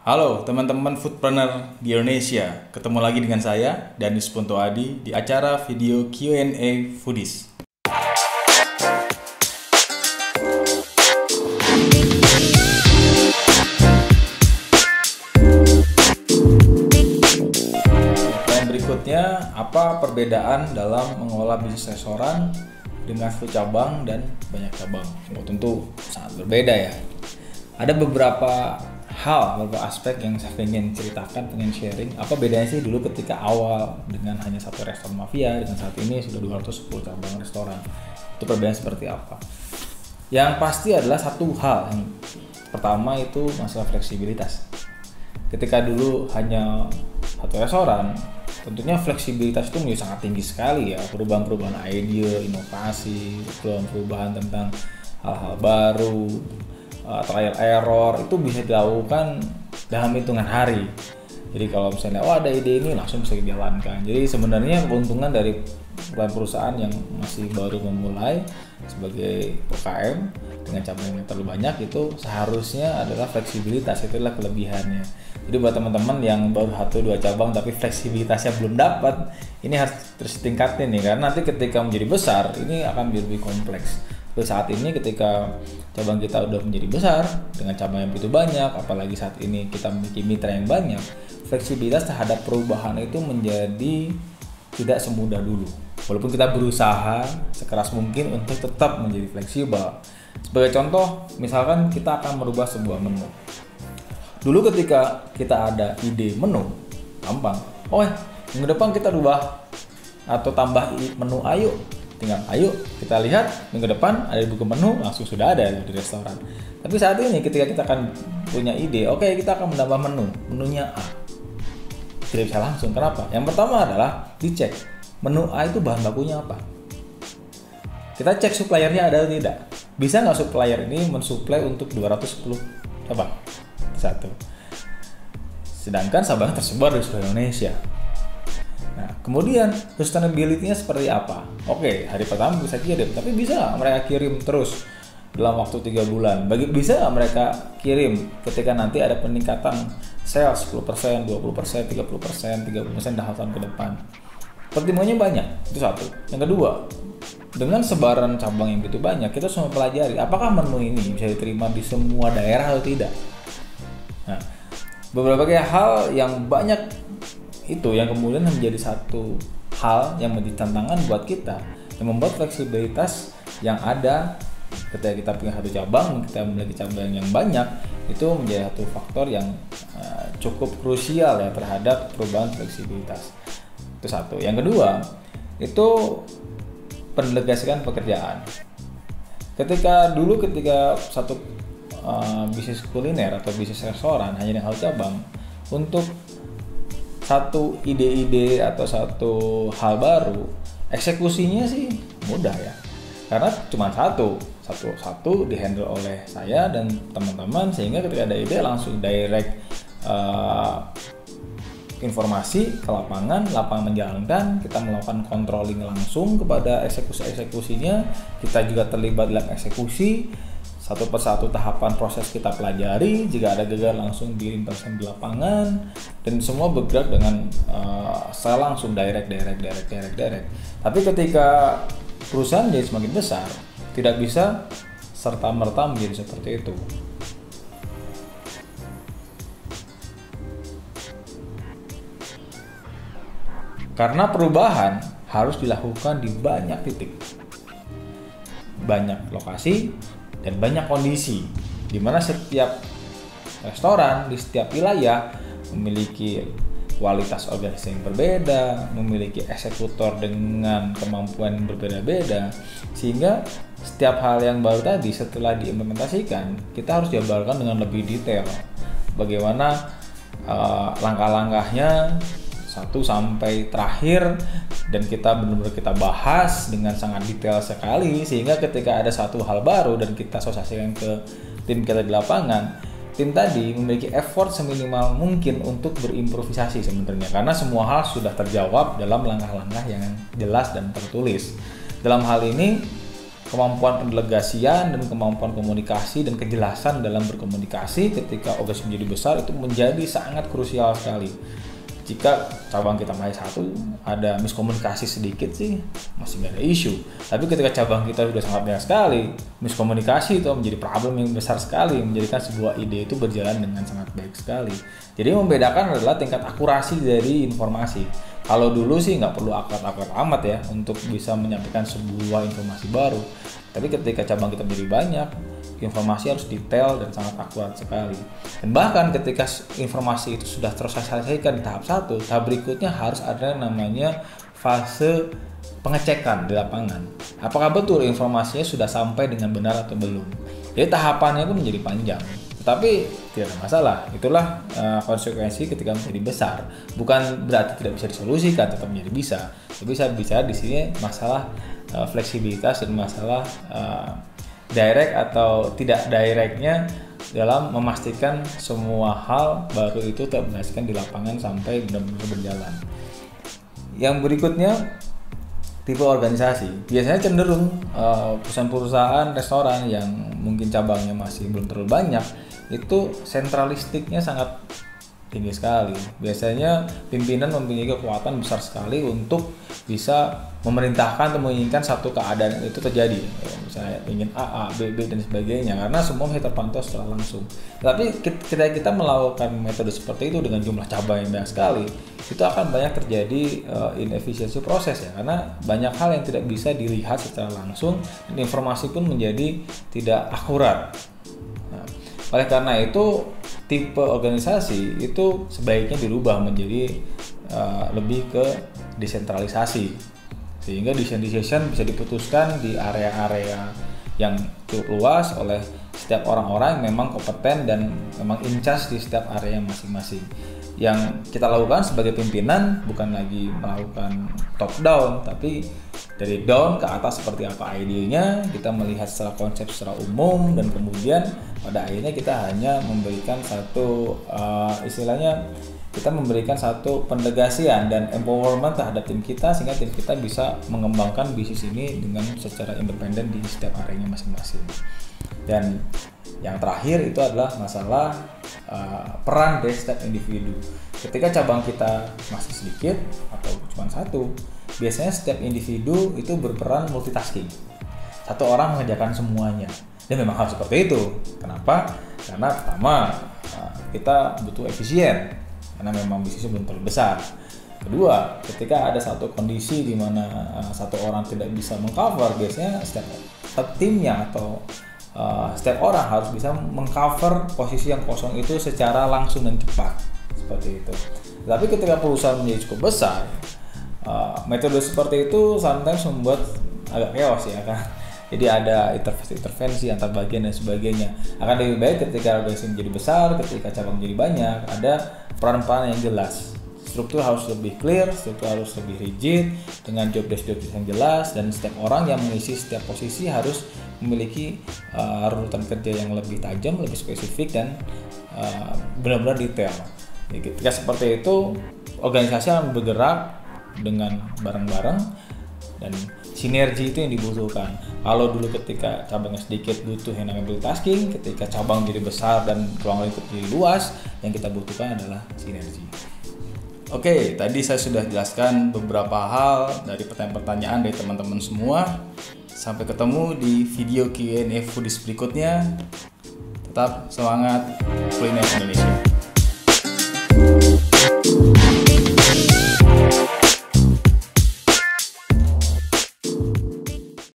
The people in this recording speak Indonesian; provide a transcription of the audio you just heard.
Halo teman-teman foodpreneur di Indonesia, ketemu lagi dengan saya Danis Punto Adi di acara video Q&A Foodies. Dan berikutnya, apa perbedaan dalam mengelola bisnis restoran dengan satu cabang dan banyak cabang? Tentu sangat berbeda ya. Ada beberapa beberapa aspek yang saya pengen ceritakan, pengen sharing. Apa bedanya sih dulu ketika awal dengan hanya satu restoran mafia, dengan saat ini sudah 210 cabang restoran. Itu perbedaan seperti apa? Yang pasti adalah satu hal. Yang pertama itu masalah fleksibilitas. Ketika dulu hanya satu restoran, tentunya fleksibilitas itu menjadi sangat tinggi sekali ya. Perubahan-perubahan ide, inovasi, perubahan tentang hal-hal baru, trial error itu bisa dilakukan dalam hitungan hari. Jadi kalau misalnya ada ide ini langsung bisa dijalankan. Jadi sebenarnya keuntungan dari perusahaan yang masih baru memulai sebagai UKM dengan cabang yang terlalu banyak itu seharusnya adalah fleksibilitas, itulah kelebihannya. Jadi buat teman-teman yang baru 1-2 cabang tapi fleksibilitasnya belum dapat, ini harus terus tingkatin nih, karena nanti ketika menjadi besar ini akan menjadi lebih kompleks. Saat ini ketika cabang kita udah menjadi besar dengan cabang yang begitu banyak, apalagi saat ini kita memiliki mitra yang banyak, fleksibilitas terhadap perubahan itu menjadi tidak semudah dulu. Walaupun kita berusaha sekeras mungkin untuk tetap menjadi fleksibel. Sebagai contoh, misalkan kita akan merubah sebuah menu. Dulu ketika kita ada ide menu, gampang. Minggu depan kita rubah atau tambah menu, ayo kita lihat minggu depan ada di buku menu, langsung sudah ada di restoran. Tapi saat ini ketika kita akan punya ide, kita akan menambah menunya A, tidak bisa langsung. Kenapa? Yang pertama adalah dicek menu A itu bahan bakunya apa. Kita cek suppliernya ada atau tidak. Bisa nggak supplier ini mensuplai untuk 210 cabang? Satu. Sedangkan cabang tersebar di seluruh Indonesia. Nah, kemudian sustainability-nya seperti apa? Hari pertama bisa kirim, tapi bisa nggak mereka kirim terus dalam waktu 3 bulan? Bisa nggak mereka kirim ketika nanti ada peningkatan sales 10%, 20%, 30%, 30% dalam tahun ke depan? Pertimbangannya banyak, itu satu. Yang kedua, dengan sebaran cabang yang begitu banyak, kita harus mempelajari apakah menu ini bisa diterima di semua daerah atau tidak. Nah, beberapa hal yang banyak itu yang kemudian menjadi satu hal yang menjadi tantangan buat kita, yang membuat fleksibilitas yang ada ketika kita punya satu cabang, kita memiliki cabang yang banyak, itu menjadi satu faktor yang cukup krusial ya terhadap perubahan fleksibilitas. Itu satu. Yang kedua, itu pendelegasikan pekerjaan. Ketika satu bisnis kuliner atau bisnis restoran hanya dengan satu cabang, untuk satu ide-ide atau satu hal baru, eksekusinya sih mudah ya, karena cuma satu dihandle oleh saya dan teman-teman, sehingga ketika ada ide langsung direct informasi ke lapangan menjalankan, kita melakukan controlling langsung kepada eksekusinya, kita juga terlibat dalam eksekusi. Satu persatu tahapan proses kita pelajari, jika ada gagal langsung diimplementasikan di lapangan, dan semua bergerak dengan saya langsung direct. Tapi ketika perusahaan jadi semakin besar, tidak bisa serta-merta menjadi seperti itu. Karena perubahan harus dilakukan di banyak titik, banyak lokasi, dan banyak kondisi, di mana setiap restoran di setiap wilayah memiliki kualitas organisasi yang berbeda, memiliki eksekutor dengan kemampuan yang berbeda-beda, sehingga setiap hal yang baru tadi setelah diimplementasikan, kita harus jabarkan dengan lebih detail bagaimana langkah-langkahnya satu sampai terakhir, dan kita benar-benar kita bahas dengan sangat detail sekali, sehingga ketika ada satu hal baru dan kita sosialisasikan ke tim kita di lapangan, tim tadi memiliki effort seminimal mungkin untuk berimprovisasi sebenarnya, karena semua hal sudah terjawab dalam langkah-langkah yang jelas dan tertulis. Dalam hal ini kemampuan pendelegasian dan kemampuan komunikasi dan kejelasan dalam berkomunikasi ketika organisasi menjadi besar itu menjadi sangat krusial sekali. Jika cabang kita masih satu, ada miskomunikasi sedikit sih masih nggak ada isu. Tapi ketika cabang kita sudah sangat banyak sekali, miskomunikasi itu menjadi problem yang besar sekali, menjadikan sebuah ide itu berjalan dengan sangat baik sekali. Jadi yang membedakan adalah tingkat akurasi dari informasi. Kalau dulu sih nggak perlu akad-akad amat ya untuk bisa menyampaikan sebuah informasi baru. Tapi ketika cabang kita menjadi banyak, informasi harus detail dan sangat akurat sekali. Dan bahkan ketika informasi itu sudah terselesaikan di tahap 1, tahap berikutnya harus ada namanya fase pengecekan di lapangan. Apakah betul informasinya sudah sampai dengan benar atau belum? Jadi tahapannya pun menjadi panjang. Tetapi tidak ada masalah. Itulah konsekuensi ketika menjadi besar. Bukan berarti tidak bisa disolusikan, tetap menjadi bisa. Tapi saya bicara di sini masalah fleksibilitas dan masalah direct atau tidak directnya dalam memastikan semua hal baru itu teraplikasikan di lapangan sampai benar-benar berjalan. Yang berikutnya, tipe organisasi. Biasanya cenderung perusahaan-perusahaan restoran yang mungkin cabangnya masih belum terlalu banyak, itu sentralistiknya sangat tinggi sekali. Biasanya pimpinan mempunyai kekuatan besar sekali untuk bisa memerintahkan atau menginginkan satu keadaan itu terjadi. Misalnya ingin A, B, B dan sebagainya, karena semua bisa terpantau secara langsung. Tapi ketika kita melakukan metode seperti itu dengan jumlah cabang yang banyak sekali, itu akan banyak terjadi inefisiensi proses ya, karena banyak hal yang tidak bisa dilihat secara langsung dan informasi pun menjadi tidak akurat. Nah, oleh karena itu tipe organisasi itu sebaiknya dirubah menjadi lebih ke desentralisasi, sehingga decision bisa diputuskan di area-area yang cukup luas oleh setiap orang-orang yang memang kompeten dan memang in charge di setiap area masing-masing. Yang kita lakukan sebagai pimpinan bukan lagi melakukan top down, tapi dari down ke atas seperti apa idenya, kita melihat secara konsep secara umum, dan kemudian pada akhirnya kita hanya memberikan satu istilahnya kita memberikan satu pendegasian dan empowerment terhadap tim kita, sehingga tim kita bisa mengembangkan bisnis ini dengan secara independen di setiap areanya masing-masing. Dan yang terakhir itu adalah masalah peran dari setiap individu. Ketika cabang kita masih sedikit atau cuma satu, biasanya setiap individu itu berperan multitasking. Satu orang mengerjakan semuanya. Dan memang harus seperti itu. Kenapa? Karena pertama, kita butuh efisien, karena memang bisnisnya belum terlalu besar. Kedua, ketika ada satu kondisi di mana satu orang tidak bisa mengcover, biasanya setiap timnya atau setiap orang harus bisa mengcover posisi yang kosong itu secara langsung dan cepat, seperti itu. Tapi ketika perusahaan menjadi cukup besar, metode seperti itu sometimes membuat agak chaos ya kan. Jadi ada intervensi antar bagian dan sebagainya. Akan lebih baik ketika organisasi menjadi besar, ketika cabang menjadi banyak, ada peran-peran yang jelas. Struktur harus lebih clear, struktur harus lebih rigid, dengan job desk yang jelas, dan setiap orang yang mengisi setiap posisi harus memiliki runutan kerja yang lebih tajam, lebih spesifik, dan benar-benar detail. Jadi ketika seperti itu, organisasi akan bergerak dengan bareng-bareng, dan sinergi itu yang dibutuhkan. Kalau dulu ketika cabangnya sedikit butuh yang namanya multitasking, ketika cabang jadi besar dan ruang lingkup jadi luas, yang kita butuhkan adalah sinergi. Oke, tadi saya sudah jelaskan beberapa hal dari pertanyaan-pertanyaan dari teman-teman semua. Sampai ketemu di video Q&A Foodies berikutnya. Tetap semangat, Kuliner Indonesia.